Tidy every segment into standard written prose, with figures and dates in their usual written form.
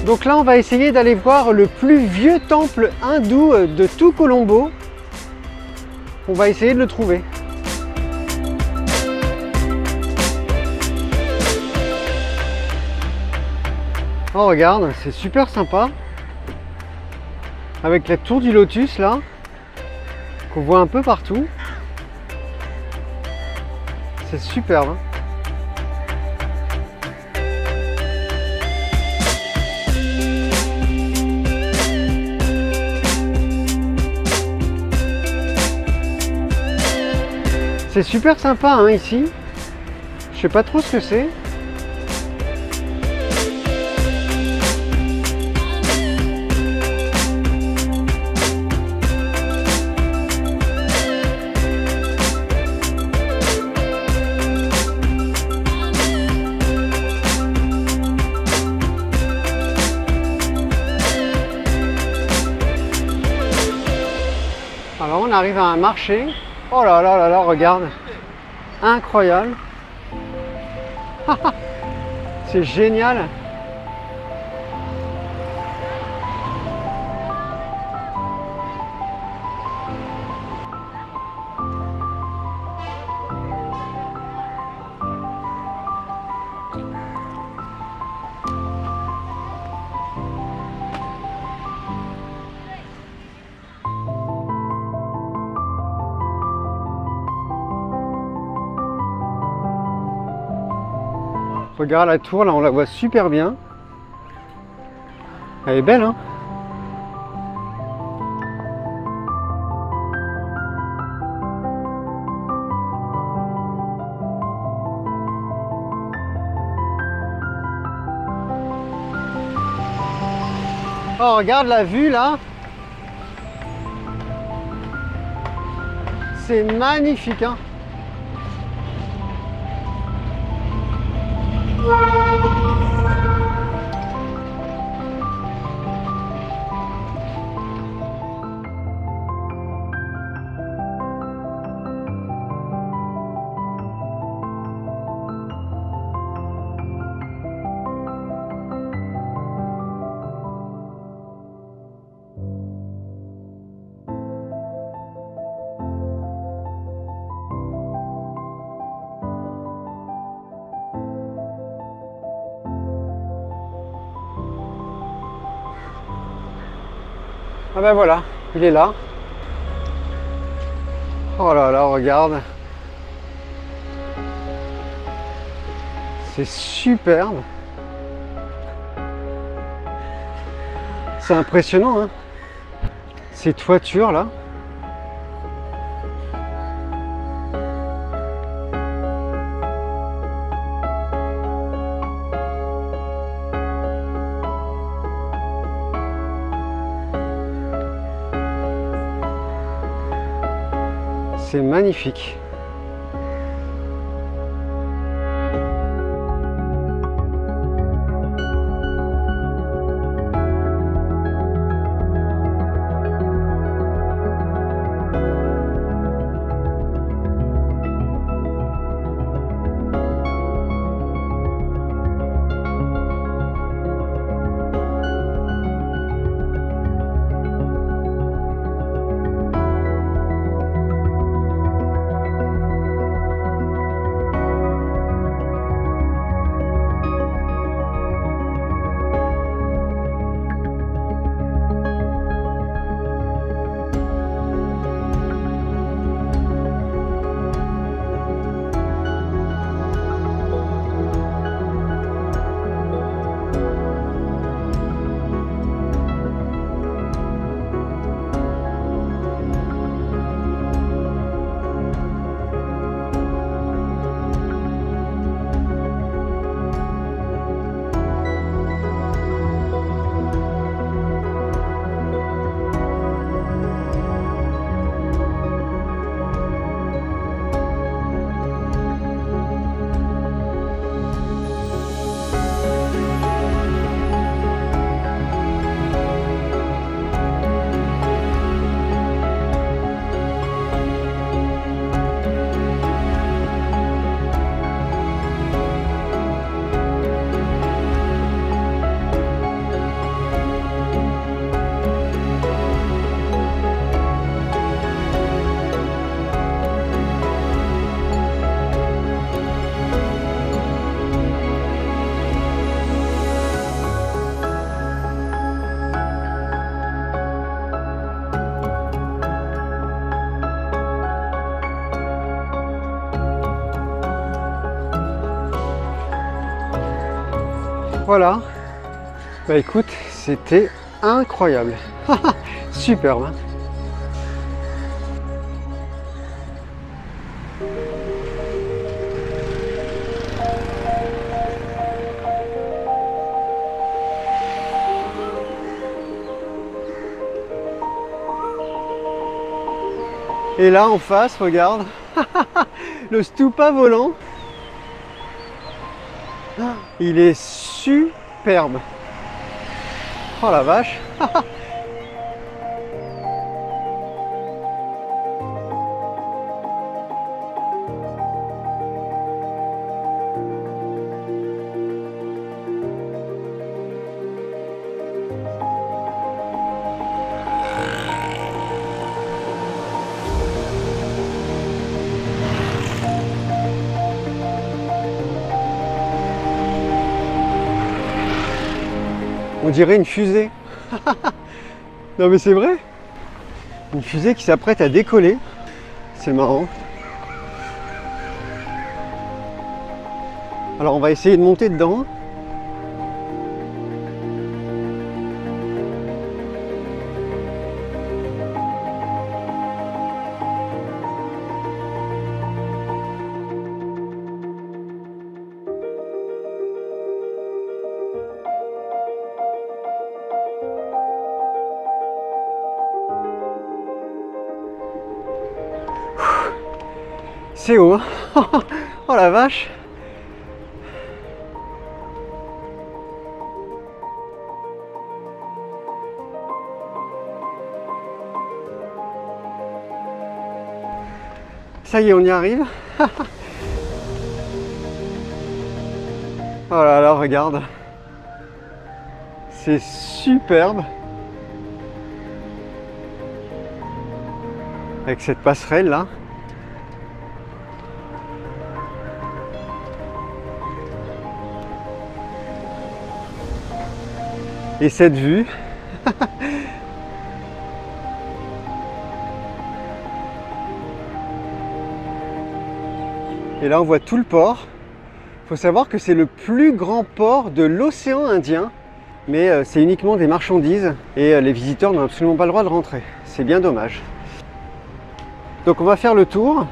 Donc là, on va essayer d'aller voir le plus vieux temple hindou de tout Colombo. On va essayer de le trouver. Oh regarde, c'est super sympa. Avec la tour du lotus là, qu'on voit un peu partout. C'est superbe. C'est super sympa hein, ici. Je sais pas trop ce que c'est. Alors on arrive à un marché. Oh là là là là, regarde. Incroyable. C'est génial. Regarde la tour, là on la voit super bien. Elle est belle hein. Oh regarde la vue là. C'est magnifique hein. Ah ben voilà, il est là. Oh là là, regarde. C'est superbe. C'est impressionnant, hein. Ces toitures là. C'est magnifique. Voilà. Bah écoute, c'était incroyable. Superbe. Hein. Et là en face, regarde, le stupa volant. Il est superbe. Oh la vache. On dirait une fusée. Non mais c'est vrai. Une fusée qui s'apprête à décoller. C'est marrant. Alors on va essayer de monter dedans. C'est haut, hein. Oh la vache. Ça y est, on y arrive. Oh là là, regarde. C'est superbe. Avec cette passerelle là. Et cette vue. Et là on voit tout le port. Il faut savoir que c'est le plus grand port de l'océan Indien, mais c'est uniquement des marchandises et les visiteurs n'ont absolument pas le droit de rentrer. C'est bien dommage. Donc on va faire le tour.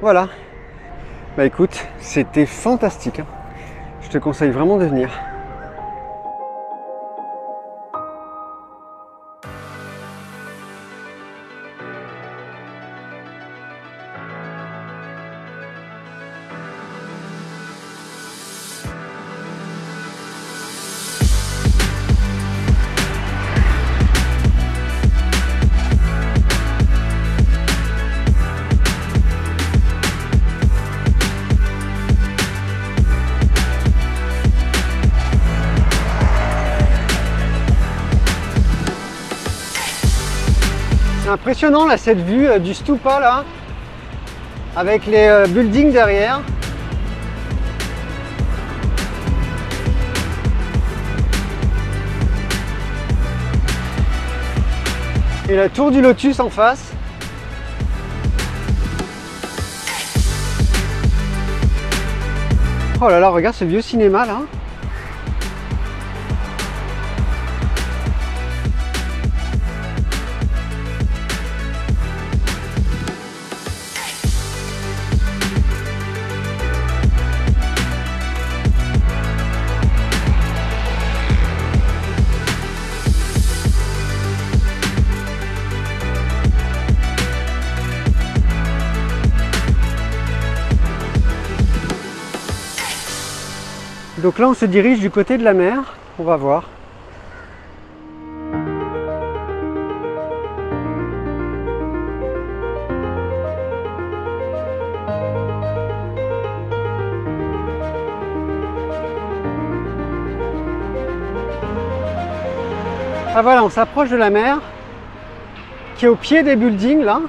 Voilà. Bah écoute, c'était fantastique. Hein. Je te conseille vraiment de venir. C'est impressionnant là, cette vue du stupa là, avec les buildings derrière. Et la tour du Lotus en face. Oh là là, regarde ce vieux cinéma là. Donc là on se dirige du côté de la mer, on va voir. Ah voilà, on s'approche de la mer, qui est au pied des buildings là.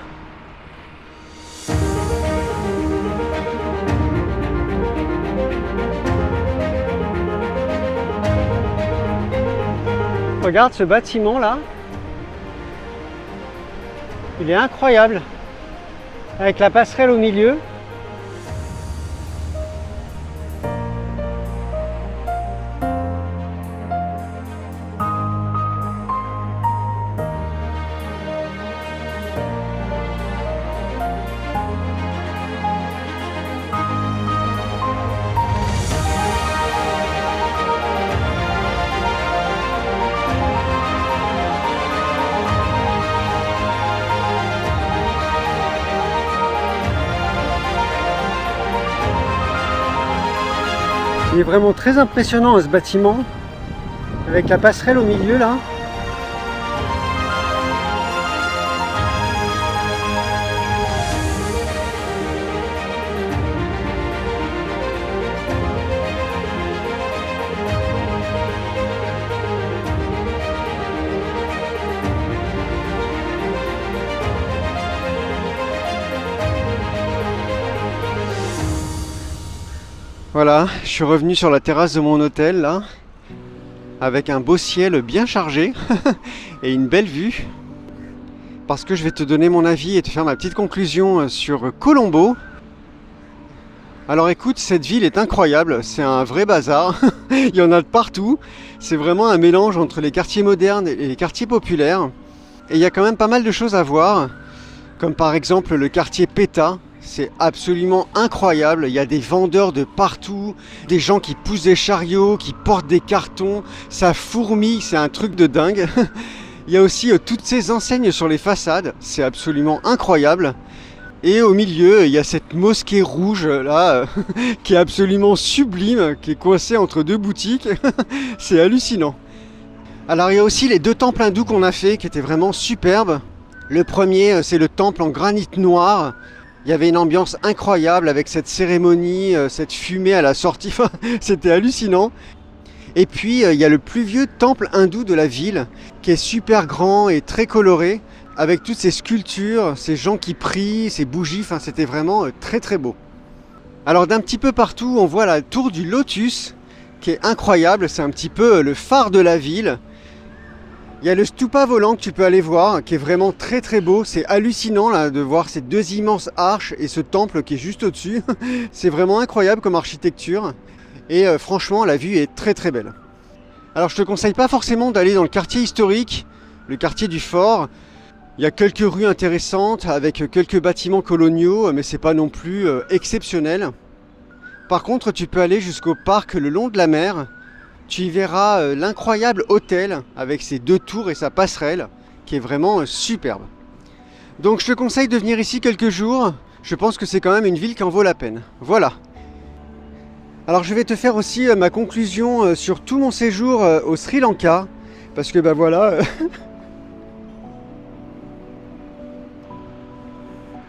Regarde ce bâtiment là. Il est incroyable. Avec la passerelle au milieu. Il est vraiment très impressionnant ce bâtiment, avec la passerelle au milieu là. Voilà, je suis revenu sur la terrasse de mon hôtel là, avec un beau ciel bien chargé et une belle vue. Parce que je vais te donner mon avis et te faire ma petite conclusion sur Colombo. Alors écoute, cette ville est incroyable, c'est un vrai bazar, il y en a de partout. C'est vraiment un mélange entre les quartiers modernes et les quartiers populaires. Et il y a quand même pas mal de choses à voir, comme par exemple le quartier Peta. C'est absolument incroyable, il y a des vendeurs de partout, des gens qui poussent des chariots, qui portent des cartons, ça fourmille, c'est un truc de dingue. Il y a aussi toutes ces enseignes sur les façades, c'est absolument incroyable. Et au milieu, il y a cette mosquée rouge là, qui est absolument sublime, qui est coincée entre deux boutiques. C'est hallucinant. Alors il y a aussi les deux temples hindous qu'on a fait, qui étaient vraiment superbes. Le premier, c'est le temple en granit noir. Il y avait une ambiance incroyable avec cette cérémonie, cette fumée à la sortie, c'était hallucinant. Et puis il y a le plus vieux temple hindou de la ville, qui est super grand et très coloré, avec toutes ces sculptures, ces gens qui prient, ces bougies, c'était vraiment très très beau. Alors d'un petit peu partout, on voit la tour du Lotus, qui est incroyable, c'est un petit peu le phare de la ville. Il y a le stupa volant que tu peux aller voir, qui est vraiment très très beau. C'est hallucinant là, de voir ces deux immenses arches et ce temple qui est juste au-dessus. C'est vraiment incroyable comme architecture. Et franchement, la vue est très très belle. Alors je te conseille pas forcément d'aller dans le quartier historique, le quartier du fort. Il y a quelques rues intéressantes avec quelques bâtiments coloniaux, mais c'est pas non plus exceptionnel. Par contre, tu peux aller jusqu'au parc le long de la mer. Tu y verras l'incroyable hôtel avec ses deux tours et sa passerelle qui est vraiment superbe. Donc je te conseille de venir ici quelques jours. Je pense que c'est quand même une ville qui en vaut la peine. Voilà. Alors je vais te faire aussi ma conclusion sur tout mon séjour au Sri Lanka. Parce que bah voilà.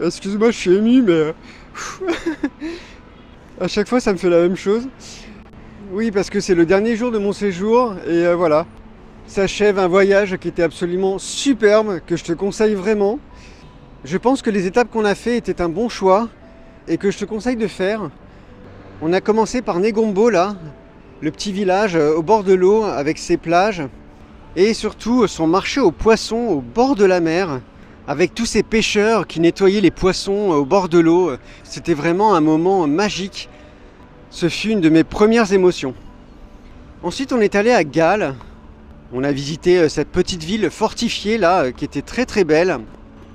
Excuse-moi, je suis ému, mais à chaque fois ça me fait la même chose. Oui, parce que c'est le dernier jour de mon séjour et voilà, s'achève un voyage qui était absolument superbe, que je te conseille vraiment. Je pense que les étapes qu'on a fait étaient un bon choix et que je te conseille de faire. On a commencé par Negombo là, le petit village au bord de l'eau avec ses plages et surtout son marché aux poissons au bord de la mer avec tous ces pêcheurs qui nettoyaient les poissons au bord de l'eau. C'était vraiment un moment magique. Ce fut une de mes premières émotions. Ensuite, on est allé à Galle. On a visité cette petite ville fortifiée là, qui était très très belle.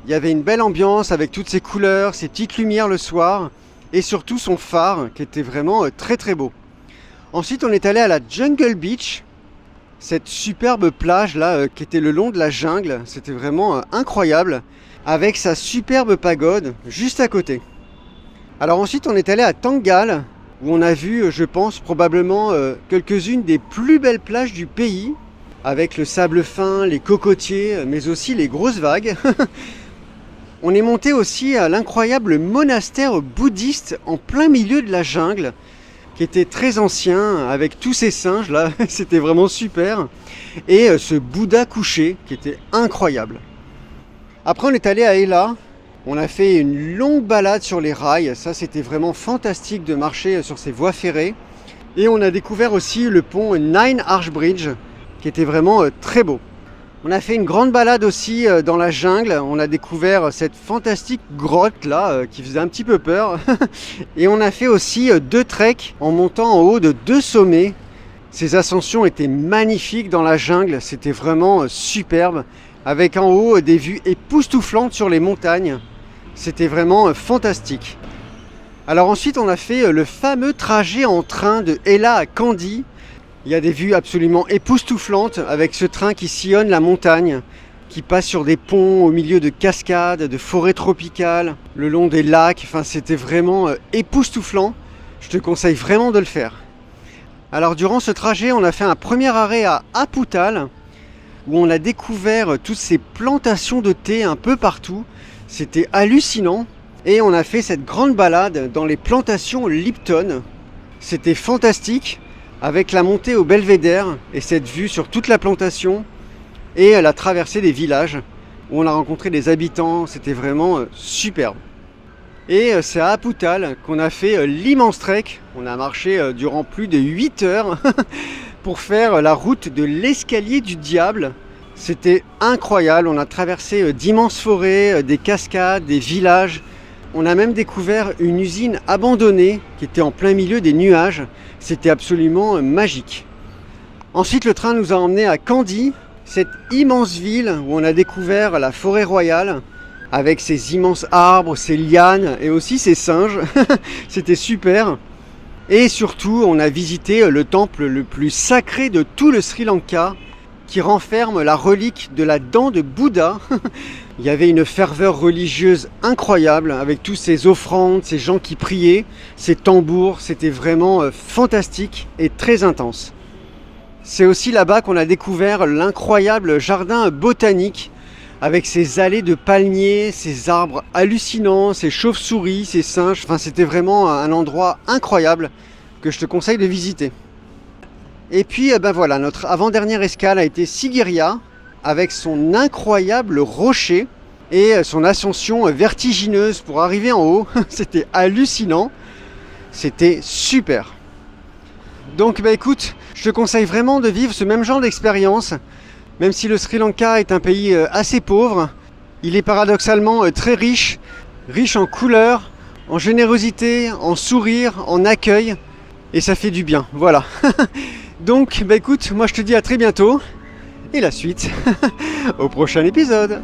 Il y avait une belle ambiance avec toutes ces couleurs, ces petites lumières le soir, et surtout son phare qui était vraiment très très beau. Ensuite, on est allé à la Jungle Beach, cette superbe plage là, qui était le long de la jungle. C'était vraiment incroyable, avec sa superbe pagode juste à côté. Alors ensuite, on est allé à Tangal, où on a vu, je pense, probablement quelques-unes des plus belles plages du pays, avec le sable fin, les cocotiers, mais aussi les grosses vagues. On est monté aussi à l'incroyable monastère bouddhiste en plein milieu de la jungle, qui était très ancien, avec tous ces singes là, c'était vraiment super. Et ce Bouddha couché, qui était incroyable. Après, on est allé à Ela. On a fait une longue balade sur les rails, ça c'était vraiment fantastique de marcher sur ces voies ferrées. Et on a découvert aussi le pont Nine Arch Bridge, qui était vraiment très beau. On a fait une grande balade aussi dans la jungle. On a découvert cette fantastique grotte là qui faisait un petit peu peur. Et on a fait aussi 2 treks en montant en haut de 2 sommets. Ces ascensions étaient magnifiques dans la jungle. C'était vraiment superbe. Avec en haut des vues époustouflantes sur les montagnes. C'était vraiment fantastique. Alors ensuite on a fait le fameux trajet en train de Ella à Kandy. Il y a des vues absolument époustouflantes avec ce train qui sillonne la montagne, qui passe sur des ponts au milieu de cascades, de forêts tropicales, le long des lacs. Enfin, c'était vraiment époustouflant. Je te conseille vraiment de le faire. Alors durant ce trajet, on a fait un premier arrêt à Aputal, où on a découvert toutes ces plantations de thé un peu partout. C'était hallucinant. Et on a fait cette grande balade dans les plantations Lipton. C'était fantastique. Avec la montée au belvédère et cette vue sur toute la plantation et la traversée des villages où on a rencontré des habitants, c'était vraiment superbe. Et c'est à Aputal qu'on a fait l'immense trek. On a marché durant plus de 8 heures pour faire la route de l'escalier du diable. C'était incroyable, on a traversé d'immenses forêts, des cascades, des villages. On a même découvert une usine abandonnée qui était en plein milieu des nuages. C'était absolument magique. Ensuite, le train nous a emmenés à Kandy, cette immense ville où on a découvert la forêt royale avec ses immenses arbres, ses lianes et aussi ses singes. C'était super. Et surtout, on a visité le temple le plus sacré de tout le Sri Lanka qui renferme la relique de la dent de Bouddha. Il y avait une ferveur religieuse incroyable avec tous ces offrandes, ces gens qui priaient, ces tambours. C'était vraiment fantastique et très intense. C'est aussi là-bas qu'on a découvert l'incroyable jardin botanique avec ses allées de palmiers, ces arbres hallucinants, ces chauves-souris, ces singes. Enfin, c'était vraiment un endroit incroyable que je te conseille de visiter. Et puis, ben voilà, notre avant-dernière escale a été Sigiriya, avec son incroyable rocher et son ascension vertigineuse pour arriver en haut. C'était hallucinant, c'était super. Donc bah écoute, je te conseille vraiment de vivre ce même genre d'expérience. Même si le Sri Lanka est un pays assez pauvre, il est paradoxalement très riche, riche en couleurs, en générosité, en sourire, en accueil, et ça fait du bien, voilà. Donc bah écoute, moi je te dis à très bientôt. Et la suite au prochain épisode.